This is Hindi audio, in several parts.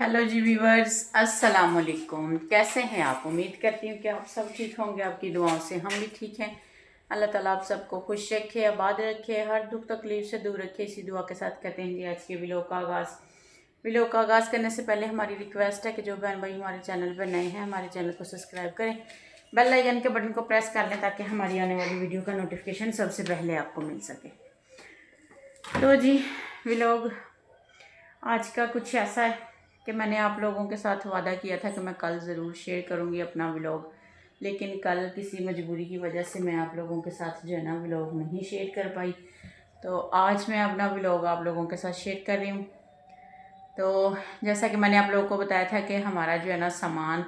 हेलो जी व्यूवर्स, अस्सलाम वालेकुम। कैसे हैं आप? उम्मीद करती हूँ कि आप सब ठीक होंगे। आपकी दुआओं से हम भी ठीक हैं। अल्लाह ताला आप सबको खुश रखे, आबाद रखे, हर दुख तकलीफ से दूर रखे। इसी दुआ के साथ कहते हैं जी आज के व्लॉग का आगाज़ करने से पहले हमारी रिक्वेस्ट है कि जो बहन भाई हमारे चैनल पर नए हैं हमारे चैनल को सब्सक्राइब करें, बेल आइकन के बटन को प्रेस कर लें ताकि हमारी आने वाली वीडियो का नोटिफिकेशन सबसे पहले आपको मिल सके। तो जी व्लॉग आज का कुछ ऐसा है कि मैंने आप लोगों के साथ वादा किया था कि मैं कल ज़रूर शेयर करूंगी अपना व्लॉग, लेकिन कल किसी मजबूरी की वजह से मैं आप लोगों के साथ जो है ना व्लॉग नहीं शेयर कर पाई। तो आज मैं अपना व्लॉग आप लोगों के साथ शेयर कर रही हूँ। तो जैसा कि मैंने आप लोगों को बताया था कि हमारा जो है ना सामान,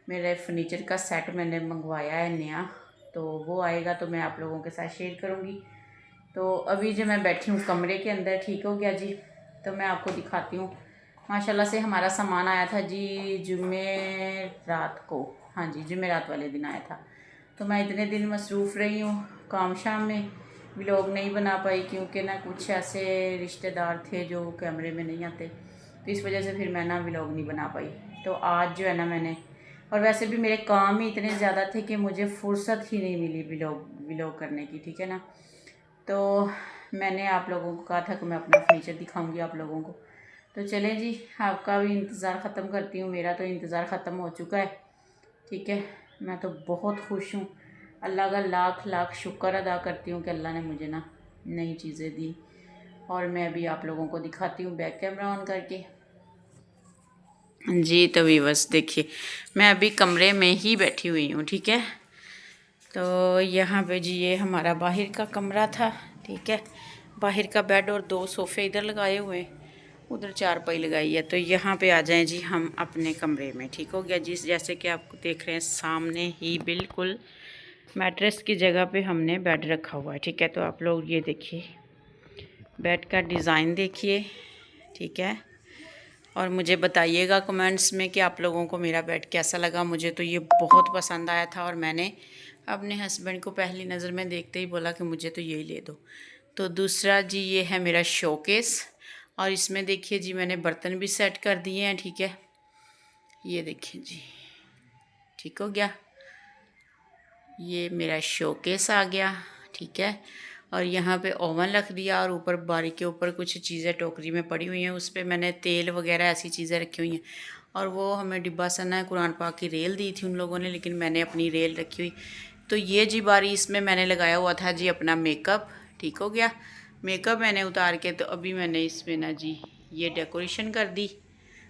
मेरे फर्नीचर का सेट मैंने मंगवाया है नया, तो वो आएगा तो मैं आप लोगों के साथ शेयर करूँगी। तो अभी जो मैं बैठी हूँ कमरे के अंदर, ठीक हो गया जी। तो मैं आपको दिखाती हूँ। माशाल्लाह से हमारा सामान आया था जी जुम्मे रात को। हाँ जी, जुम्मे रात वाले दिन आया था। तो मैं इतने दिन मसरूफ़ रही हूँ काम शाम में, व्लॉग नहीं बना पाई क्योंकि ना कुछ ऐसे रिश्तेदार थे जो कैमरे में नहीं आते, तो इस वजह से फिर मैं ना व्लॉग नहीं बना पाई। तो आज जो है ना मैंने, और वैसे भी मेरे काम ही इतने ज़्यादा थे कि मुझे फुर्सत ही नहीं मिली व्लॉग करने की, ठीक है ना। तो मैंने आप लोगों को कहा था कि मैं अपना फर्नीचर दिखाऊंगी आप लोगों को। तो चलें जी, आपका भी इंतज़ार ख़त्म करती हूँ। मेरा तो इंतज़ार ख़त्म हो चुका है, ठीक है। मैं तो बहुत खुश हूँ, अल्लाह का लाख लाख शुक्र अदा करती हूँ कि अल्लाह ने मुझे ना नई चीज़ें दी। और मैं अभी आप लोगों को दिखाती हूँ बैक कैमरा ऑन करके जी। तो बस देखिए, मैं अभी कमरे में ही बैठी हुई हूँ, ठीक है। तो यहाँ पे जी ये हमारा बाहर का कमरा था, ठीक है। बाहर का बेड और 2 सोफ़े इधर लगाए हुए हैं, उधर चारपाई लगाई है। तो यहाँ पे आ जाएं जी हम अपने कमरे में, ठीक हो गया जी। जैसे कि आप देख रहे हैं सामने ही बिल्कुल मैट्रेस की जगह पे हमने बेड रखा हुआ है, ठीक है। तो आप लोग ये देखिए, बेड का डिज़ाइन देखिए, ठीक है। और मुझे बताइएगा कमेंट्स में कि आप लोगों को मेरा बेड कैसा लगा। मुझे तो ये बहुत पसंद आया था और मैंने अपने हस्बैंड को पहली नज़र में देखते ही बोला कि मुझे तो यही ले दो। तो दूसरा जी ये है मेरा शोकेस, और इसमें देखिए जी मैंने बर्तन भी सेट कर दिए हैं, ठीक है। ये देखिए जी, ठीक हो गया। ये मेरा शोकेस आ गया, ठीक है। और यहाँ पे ओवन रख दिया और ऊपर बारी के ऊपर कुछ चीज़ें टोकरी में पड़ी हुई हैं, उस पर मैंने तेल वगैरह ऐसी चीज़ें रखी हुई हैं। और वो हमें डिब्बा सना है, कुरान पाक की रेल दी थी उन लोगों ने, लेकिन मैंने अपनी रेल रखी हुई। तो ये जी बारी इसमें मैंने लगाया हुआ था जी अपना मेकअप, ठीक हो गया। मेकअप मैंने उतार के तो अभी मैंने इसमें ना जी ये डेकोरेशन कर दी।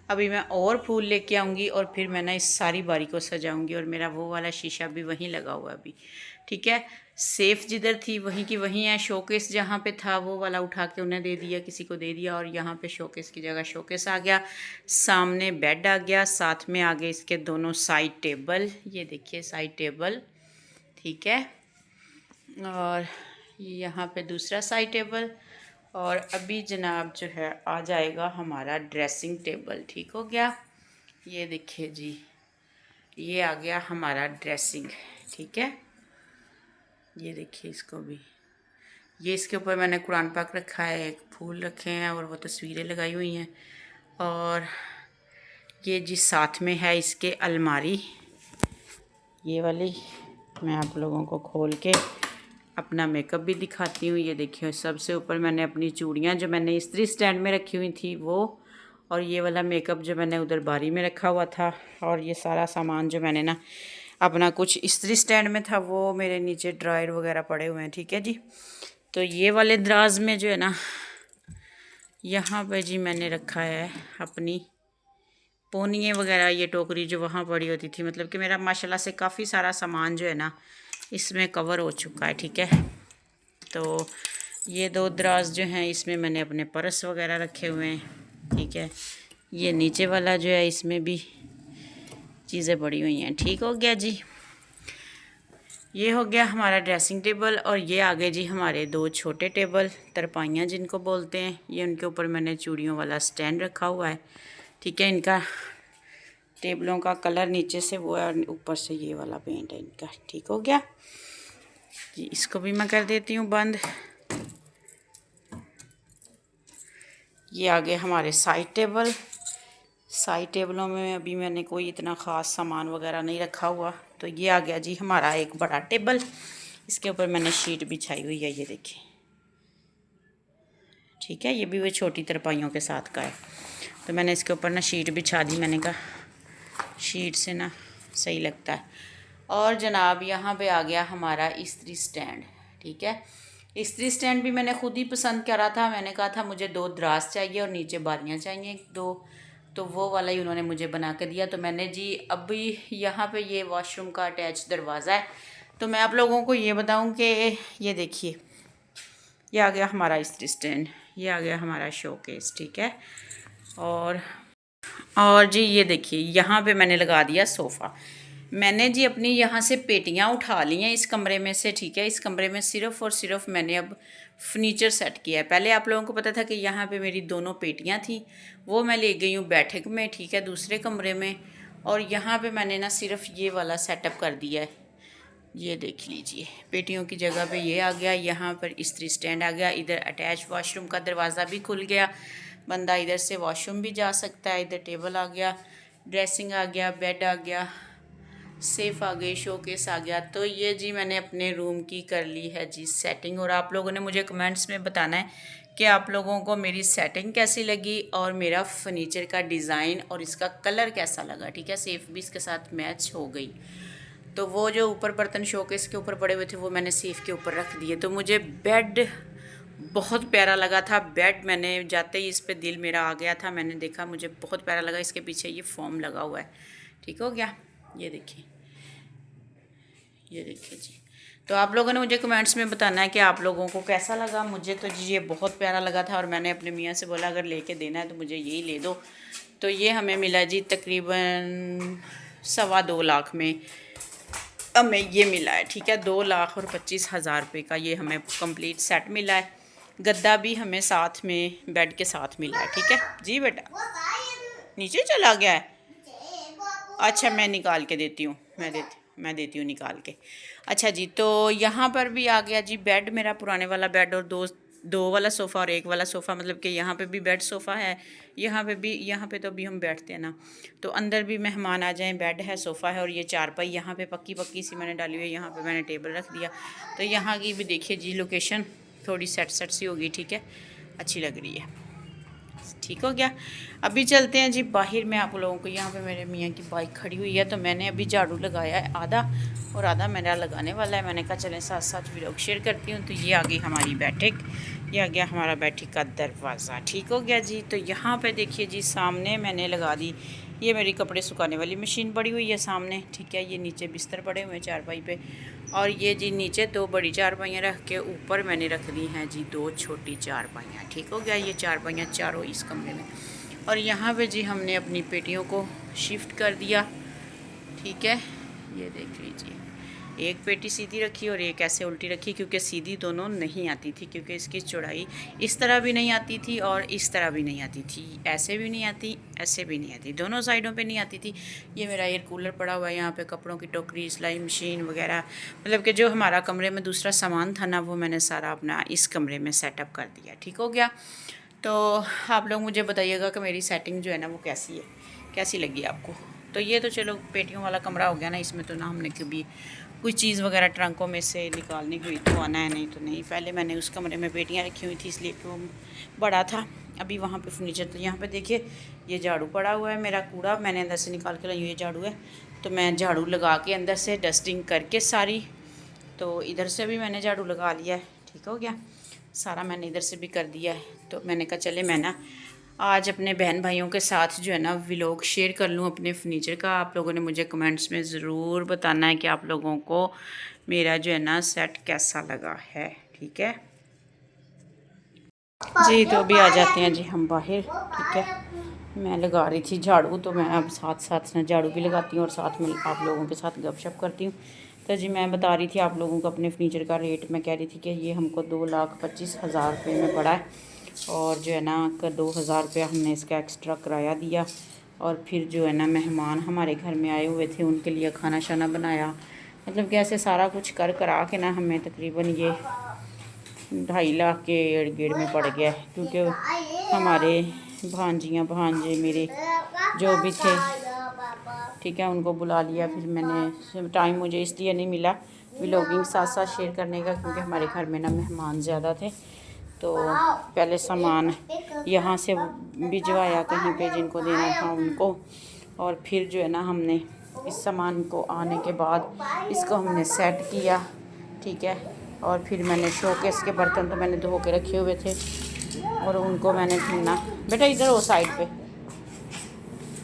अभी मैं और फूल लेके आऊँगी और फिर मैं ना इस सारी बारी को सजाऊँगी। और मेरा वो वाला शीशा भी वहीं लगा हुआ है अभी, ठीक है। सेफ़ जिधर थी वहीं की वहीं है। शोकेस जहाँ पे था वो वाला उठा के उन्हें दे दिया, किसी को दे दिया, और यहाँ पे शोकेस की जगह शोकेस आ गया। सामने बेड आ गया, साथ में आगे इसके दोनों साइड टेबल, ये देखिए साइड टेबल, ठीक है। और यहाँ पे दूसरा साइड टेबल। और अभी जनाब जो है आ जाएगा हमारा ड्रेसिंग टेबल, ठीक हो गया। ये देखिए जी, ये आ गया हमारा ड्रेसिंग, ठीक है। ये देखिए इसको भी, ये इसके ऊपर मैंने कुरान पाक रखा है, एक फूल रखे हैं और वो तस्वीरें लगाई हुई हैं। और ये जी साथ में है इसके अलमारी, ये वाली। मैं आप लोगों को खोल के अपना मेकअप भी दिखाती हूँ। ये देखिए सबसे ऊपर मैंने अपनी चूड़ियाँ जो मैंने इस्त्री स्टैंड में रखी हुई थी वो, और ये वाला मेकअप जो मैंने उधर बारी में रखा हुआ था। और ये सारा सामान जो मैंने ना अपना कुछ इस्त्री स्टैंड में था वो मेरे नीचे ड्रायर वगैरह पड़े हुए हैं, ठीक है जी। तो ये वाले दराज में जो है ना यहाँ पे जी मैंने रखा है अपनी पोनिए वगैरह, ये टोकरी जो वहाँ पड़ी होती थी। मतलब कि मेरा माशाल्लाह से काफ़ी सारा सामान जो है ना इसमें कवर हो चुका है, ठीक है। तो ये 2 दराज जो हैं इसमें मैंने अपने पर्स वगैरह रखे हुए हैं, ठीक है। ये नीचे वाला जो है इसमें भी चीज़ें पड़ी हुई हैं, ठीक हो गया जी। ये हो गया हमारा ड्रेसिंग टेबल। और ये आगे जी हमारे 2 छोटे टेबल, तरपाइयाँ जिनको बोलते हैं, ये उनके ऊपर मैंने चूड़ियों वाला स्टैंड रखा हुआ है, ठीक है। इनका टेबलों का कलर नीचे से वो है और ऊपर से ये वाला पेंट है इनका, ठीक हो गया जी। इसको भी मैं कर देती हूँ बंद। ये आगे हमारे साइड टेबल, साइड टेबलों में अभी मैंने कोई इतना ख़ास सामान वगैरह नहीं रखा हुआ। तो ये आ गया जी हमारा एक बड़ा टेबल। इसके ऊपर मैंने शीट बिछाई हुई है, ये देखिए, ठीक है। ये भी वो छोटी तरपाइयों के साथ का है। तो मैंने इसके ऊपर ना शीट बिछा दी, मैंने कहा शीट से ना सही लगता है। और जनाब यहाँ पे आ गया हमारा इस्त्री स्टैंड, ठीक है। इस्त्री स्टैंड भी मैंने ख़ुद ही पसंद करा था। मैंने कहा था मुझे 2 दराज चाहिए और नीचे बारियाँ चाहिए 2, तो वो वाला ही उन्होंने मुझे बना के दिया। तो मैंने जी अभी यहाँ पे ये वॉशरूम का अटैच दरवाज़ा है। तो मैं आप लोगों को ये बताऊँ कि ये देखिए, ये आ गया हमारा इस्त्री स्टैंड, ये आ गया हमारा शोकेस, ठीक है। और जी ये देखिए यहाँ पे मैंने लगा दिया सोफ़ा। मैंने जी अपनी यहाँ से पेटियाँ उठा ली हैं इस कमरे में से, ठीक है। इस कमरे में सिर्फ़ और सिर्फ मैंने अब फर्नीचर सेट किया है। पहले आप लोगों को पता था कि यहाँ पे मेरी दोनों पेटियाँ थी, वो मैं ले गई हूँ बैठक में, ठीक है, दूसरे कमरे में। और यहाँ पे मैंने ना सिर्फ ये वाला सेटअप कर दिया है। ये देख लीजिए, पेटियों की जगह पे ये आ गया। यहाँ पर इस्त्री स्टैंड आ गया। इधर अटैच वॉशरूम का दरवाज़ा भी खुल गया, बंदा इधर से वॉशरूम भी जा सकता है। इधर टेबल आ गया, ड्रेसिंग आ गया, बेड आ गया, सेफ आ गई, शोकेस आ गया। तो ये जी मैंने अपने रूम की कर ली है जी सेटिंग। और आप लोगों ने मुझे कमेंट्स में बताना है कि आप लोगों को मेरी सेटिंग कैसी लगी और मेरा फर्नीचर का डिज़ाइन और इसका कलर कैसा लगा, ठीक है। सेफ भी इसके साथ मैच हो गई। तो वो जो ऊपर बर्तन शोकेस के ऊपर पड़े हुए थे वो मैंने सेफ के ऊपर रख दिए। तो मुझे बेड बहुत प्यारा लगा था। बेड मैंने जाते ही इस पे दिल मेरा आ गया था, मैंने देखा मुझे बहुत प्यारा लगा। इसके पीछे ये फॉर्म लगा हुआ है, ठीक हो गया। ये देखिए, ये देखिए जी। तो आप लोगों ने मुझे कमेंट्स में बताना है कि आप लोगों को कैसा लगा। मुझे तो जी ये बहुत प्यारा लगा था और मैंने अपने मियाँ से बोला अगर लेके देना है तो मुझे यही ले दो। तो ये हमें मिला जी तकरीबन 2.25 लाख में हमें ये मिला है, ठीक है। 2,25,000 रुपये का ये हमें कंप्लीट सेट मिला है। गद्दा भी हमें साथ में बेड के साथ मिला है, ठीक है जी। बेटा नीचे चला गया है, अच्छा मैं निकाल के देती हूँ, मैं देती हूँ निकाल के। अच्छा जी, तो यहाँ पर भी आ गया जी बेड, मेरा पुराने वाला बेड, और दो वाला सोफ़ा और एक वाला सोफ़ा, मतलब कि यहाँ पे भी बेड सोफ़ा है, यहाँ पे भी, यहाँ पे तो अभी हम बैठते हैं ना, तो अंदर भी मेहमान आ जाएं, बेड है, सोफ़ा है। और ये चारपाई यहाँ पे पक्की पक्की सी मैंने डाली हुई है, यहाँ पे मैंने टेबल रख दिया। तो यहाँ की भी देखिए जी लोकेशन थोड़ी सेट सी होगी, ठीक है, अच्छी लग रही है, ठीक हो गया। अभी चलते हैं जी बाहर में। आप लोगों को यहाँ पे मेरे मियाँ की बाइक खड़ी हुई है, तो मैंने अभी झाड़ू लगाया है आधा और आधा मेरा लगाने वाला है। मैंने कहा चलें साथ साथ व्लॉग शेयर करती हूँ। तो ये आ गई हमारी बैठक, ये आ गया हमारा बैठक का दरवाज़ा, ठीक हो गया जी। तो यहाँ पे देखिए जी सामने मैंने लगा दी, ये मेरी कपड़े सुखाने वाली मशीन पड़ी हुई है सामने, ठीक है। ये नीचे बिस्तर पड़े हुए हैं चारपाई पे, और ये जी नीचे 2 बड़ी चारपाइयाँ रख के ऊपर मैंने रख दी हैं जी 2 छोटी चारपाइयाँ, ठीक हो गया। ये चारपाइयाँ चारों इस कमरे में। और यहाँ पे जी हमने अपनी पेटियों को शिफ्ट कर दिया, ठीक है। ये देख लीजिए, एक पेटी सीधी रखी और एक ऐसे उल्टी रखी, क्योंकि सीधी दोनों नहीं आती थी, क्योंकि इसकी चौड़ाई इस तरह भी नहीं आती थी और इस तरह भी नहीं आती थी, ऐसे भी नहीं आती, ऐसे भी नहीं आती, दोनों साइडों पे नहीं आती थी। ये मेरा एयर कूलर पड़ा हुआ है यहाँ पे, कपड़ों की टोकरी, सिलाई मशीन वगैरह, मतलब कि जो हमारा कमरे में दूसरा सामान था ना, वो मैंने सारा अपना इस कमरे में सेटअप कर दिया, ठीक हो गया। तो आप लोग मुझे बताइएगा कि मेरी सेटिंग जो है ना वो कैसी है, कैसी लगी आपको। तो ये तो चलो पेटियों वाला कमरा हो गया ना, इसमें तो ना हमने कभी कोई चीज़ वगैरह ट्रंकों में से निकालनी हुई तो आना है, नहीं तो नहीं। पहले मैंने उस कमरे में पेटियाँ रखी हुई थी इसलिए कि वो बड़ा था। अभी वहाँ पे फर्नीचर, तो यहाँ पे देखिए ये झाड़ू पड़ा हुआ है, मेरा कूड़ा मैंने अंदर से निकाल के लाई, ये झाड़ू है, तो मैं झाड़ू लगा के अंदर से डस्टिंग करके सारी, तो इधर से भी मैंने झाड़ू लगा लिया है, ठीक हो गया, सारा मैंने इधर से भी कर दिया है। तो मैंने कहा चले मैं ना आज अपने बहन भाइयों के साथ जो है ना व्लॉग शेयर कर लूँ अपने फर्नीचर का। आप लोगों ने मुझे कमेंट्स में ज़रूर बताना है कि आप लोगों को मेरा जो है ना सेट कैसा लगा है, ठीक है जी। तो अभी आ जाते हैं जी हम बाहर, ठीक है। मैं लगा रही थी झाड़ू, तो मैं अब साथ साथ ना झाड़ू भी लगाती हूँ और साथ में आप लोगों के साथ गपशप करती हूँ। तो जी मैं बता रही थी आप लोगों को अपने फर्नीचर का रेट, मैं कह रही थी कि ये हमको 2,25,000 रुपये में पड़ा है, और जो है ना 2,000 रुपया हमने इसका एक्स्ट्रा किराया दिया। और फिर जो है ना मेहमान हमारे घर में आए हुए थे, उनके लिए खाना शाना बनाया, मतलब कि ऐसे सारा कुछ कर करा के ना हमें तकरीबन ये 2.5 लाख के इर्द गिर्द में पड़ गया है, क्योंकि हमारे भांजियाँ भांजे मेरे जो भी थे, ठीक है, उनको बुला लिया। फिर मैंने टाइम मुझे इसलिए नहीं मिला व्लॉगिंग साथ साथ शेयर करने का, क्योंकि हमारे घर में ना मेहमान ज़्यादा थे। तो पहले सामान यहाँ से भिजवाया कहीं पे जिनको देना था उनको, और फिर जो है ना हमने इस सामान को आने के बाद इसको हमने सेट किया, ठीक है। और फिर मैंने शोकेस के बर्तन तो मैंने धो के रखे हुए थे और उनको मैंने फिर ना, बेटा इधर हो साइड पे,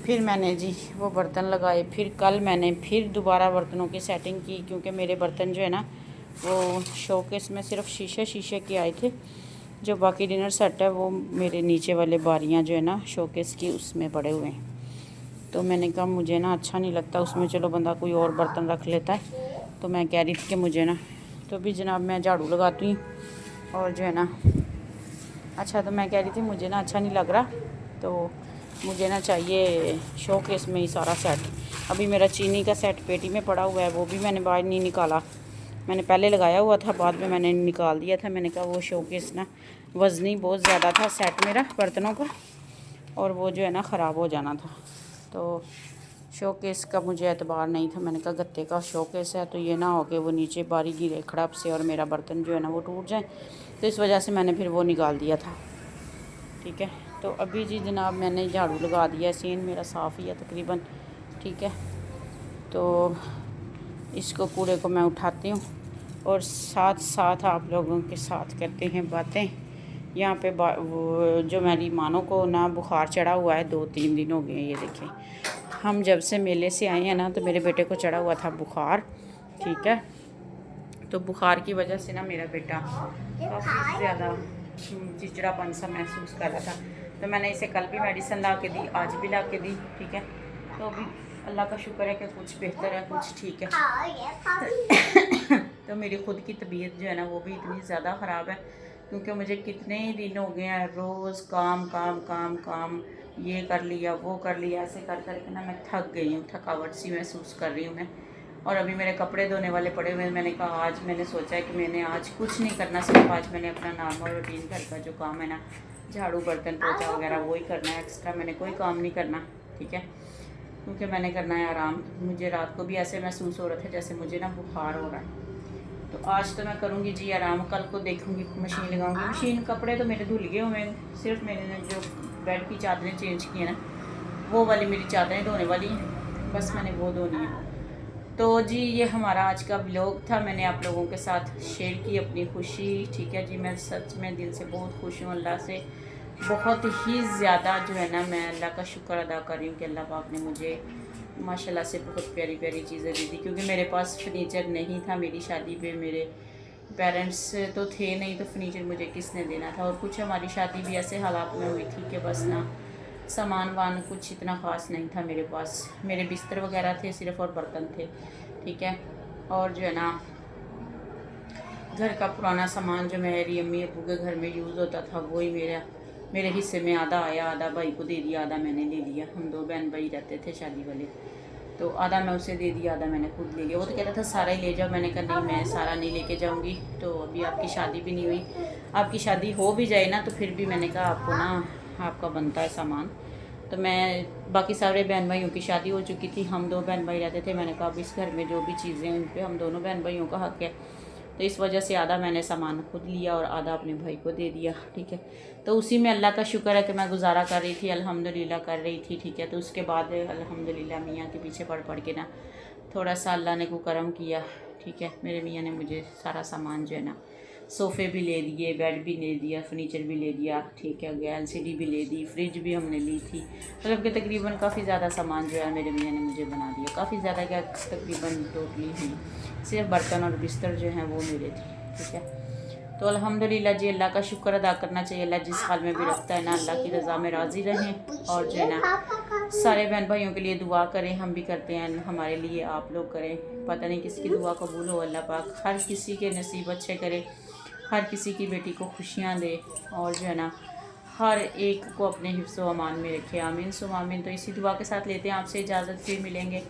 फिर मैंने जी वो बर्तन लगाए। फिर कल मैंने फिर दोबारा बर्तनों की सेटिंग की, क्योंकि मेरे बर्तन जो है ना वो शोकेस में सिर्फ शीशे के आए थे। जो बाकी डिनर सेट है वो मेरे नीचे वाले बारियाँ जो है ना शोकेस की उसमें पड़े हुए हैं। तो मैंने कहा मुझे ना अच्छा नहीं लगता उसमें, चलो बंदा कोई और बर्तन रख लेता है। तो मैं कह रही थी कि मुझे ना, तो भी जनाब मैं झाड़ू लगाती हूँ और जो है ना, अच्छा तो मैं कह रही थी मुझे ना अच्छा नहीं लग रहा, तो मुझे ना चाहिए शोकेस में ही सारा सेट। अभी मेरा चीनी का सेट पेटी में पड़ा हुआ है, वो भी मैंने बाहर नहीं निकाला। मैंने पहले लगाया हुआ था, बाद में मैंने निकाल दिया था। मैंने कहा वो शोकेस ना वज़नी बहुत ज़्यादा था सेट मेरा बर्तनों का, और वो जो है ना ख़राब हो जाना था। तो शोकेस का मुझे एतबार नहीं था। मैंने कहा गत्ते का शोकेस है तो ये ना हो कि वो नीचे बारी गिरे खड़प से और मेरा बर्तन जो है ना वो टूट जाए। तो इस वजह से मैंने फिर वो निकाल दिया था, ठीक है। तो अभी जी जनाब मैंने झाड़ू लगा दिया, सीन मेरा साफ़ ही है तकरीबन, ठीक है। तो इसको कूड़े को मैं उठाती हूँ और साथ साथ आप लोगों के साथ करते हैं बातें। यहाँ पे वो जो मेरी मानो को ना बुखार चढ़ा हुआ है, 2-3 दिन हो गए हैं। ये देखें, हम जब से मेले से आए हैं ना तो मेरे बेटे को चढ़ा हुआ था बुखार, ठीक है। तो बुखार की वजह से ना मेरा बेटा काफ़ी ज़्यादा चिड़चिड़ापन सा महसूस कर रहा था। तो मैंने इसे कल भी मेडिसिन ला के दी, आज भी ला के दी, ठीक है। तो अभी अल्लाह का शुक्र है कि कुछ बेहतर है, कुछ ठीक है। तो मेरी ख़ुद की तबीयत जो है ना वो भी इतनी ज़्यादा ख़राब है, क्योंकि मुझे कितने ही दिन हो गए हैं रोज़ काम काम काम काम, ये कर लिया वो कर लिया, ऐसे कर करके ना मैं थक गई हूँ, थकावट सी महसूस कर रही हूँ मैं। और अभी मेरे कपड़े धोने वाले पड़े हुए हैं। मैंने कहा आज मैंने सोचा है कि मैंने आज कुछ नहीं करना, सिर्फ आज मैंने अपना नॉर्मल रूटीन घर का जो काम है ना, झाड़ू बर्तन पोछा वगैरह वही करना है, एक्स्ट्रा मैंने कोई काम नहीं करना, ठीक है। क्योंकि मैंने करना है आराम। मुझे रात को भी ऐसे महसूस हो रहा था जैसे मुझे ना बुखार हो रहा है। तो आज तो मैं करूँगी जी आराम, कल को देखूँगी मशीन लगाऊँगी। मशीन कपड़े तो मेरे धुल गए हुए हैं, सिर्फ मैंने जो बेड की चादरें चेंज की है ना वो वाली मेरी चादरें धोने वाली हैं, बस मैंने वो धोनी है। तो जी ये हमारा आज का व्लॉग था, मैंने आप लोगों के साथ शेयर की अपनी खुशी, ठीक है जी। मैं सच में दिल से बहुत खुश हूँ, अल्लाह से बहुत ही ज़्यादा जो है ना मैं अल्लाह का शुक्र अदा कर रही हूँ कि अल्लाह पाक ने मुझे माशाल्लाह से बहुत प्यारी प्यारी चीज़ें दी थी। क्योंकि मेरे पास फर्नीचर नहीं था, मेरी शादी पे मेरे पेरेंट्स तो थे नहीं, तो फर्नीचर मुझे किसने देना था। और कुछ हमारी शादी भी ऐसे हालात में हुई थी कि बस ना सामान वान कुछ इतना ख़ास नहीं था मेरे पास। मेरे बिस्तर वगैरह थे सिर्फ़ और बर्तन थे, ठीक है। और जो है ना घर का पुराना सामान जो मेरी अम्मी अबू के घर में यूज़ होता था वही मेरे हिस्से में आधा आया, आधा भाई को दे दिया, आधा मैंने ले लिया। हम 2 बहन भाई रहते थे शादी वाले, तो आधा मैं उसे दे दिया, आधा मैंने खुद ले लिया। वो तो कहता था सारा ही ले जाओ, मैंने कहा नहीं मैं सारा नहीं लेके जाऊंगी। तो अभी आपकी शादी भी नहीं हुई, आपकी शादी हो भी जाए ना तो फिर भी मैंने कहा आपको ना आपका बनता है सामान। तो मैं बाकी सारे बहन भाइयों की शादी हो चुकी थी, हम 2 बहन भाई रहते थे। मैंने कहा अब इस घर में जो भी चीज़ें हैं उन पर हम दोनों बहन भाइयों का हक़ है। तो इस वजह से आधा मैंने सामान खुद लिया और आधा अपने भाई को दे दिया, ठीक है। तो उसी में अल्लाह का शुक्र है कि मैं गुजारा कर रही थी, अल्हम्दुलिल्लाह कर रही थी, ठीक है। तो उसके बाद अल्हम्दुलिल्लाह मियाँ के पीछे पढ़ के ना थोड़ा सा अल्लाह ने को करम किया, ठीक है। मेरे मियाँ ने मुझे सारा सामान जो है ना, सोफ़े भी ले दिए, बेड भी ले दिया, फर्नीचर भी ले दिया, ठीक है। LCD भी ले दी, फ्रिज भी हमने ली थी, मतलब कि तकरीबन काफ़ी ज़्यादा सामान जो है मेरे मियाँ ने मुझे बना दिया। काफ़ी ज़्यादा क्या, तकरीबन टोटली ही सिर्फ बर्तन और बिस्तर जो हैं वो मेरे थे, ठीक है। तो अल्हम्दुलिल्लाह जी, अल्लाह का शुक्र अदा करना चाहिए। अल्लाह जिस हाल में भी रखता है ना, अल्लाह की रज़ा में राज़ी रहें। और जो है ना सारे बहन भाइयों के लिए दुआ करें, हम भी करते हैं, हमारे लिए आप लोग करें। पता नहीं किसकी दुआ कबूल हो, अल्लाह पाक हर किसी के नसीब अच्छे करे, हर किसी की बेटी को खुशियाँ दे, और जो है ना हर एक को अपने हिफ्ज़ व अमान में रखे, आमीन सुम आमीन। तो इसी दुआ के साथ लेते हैं आपसे इजाज़त, फिर मिलेंगे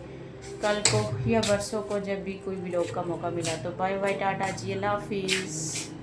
कल को या परसों को जब भी कोई व्लॉग का मौका मिला। तो बाय बाय, टाटा जी, अल्लाह हाफिज़।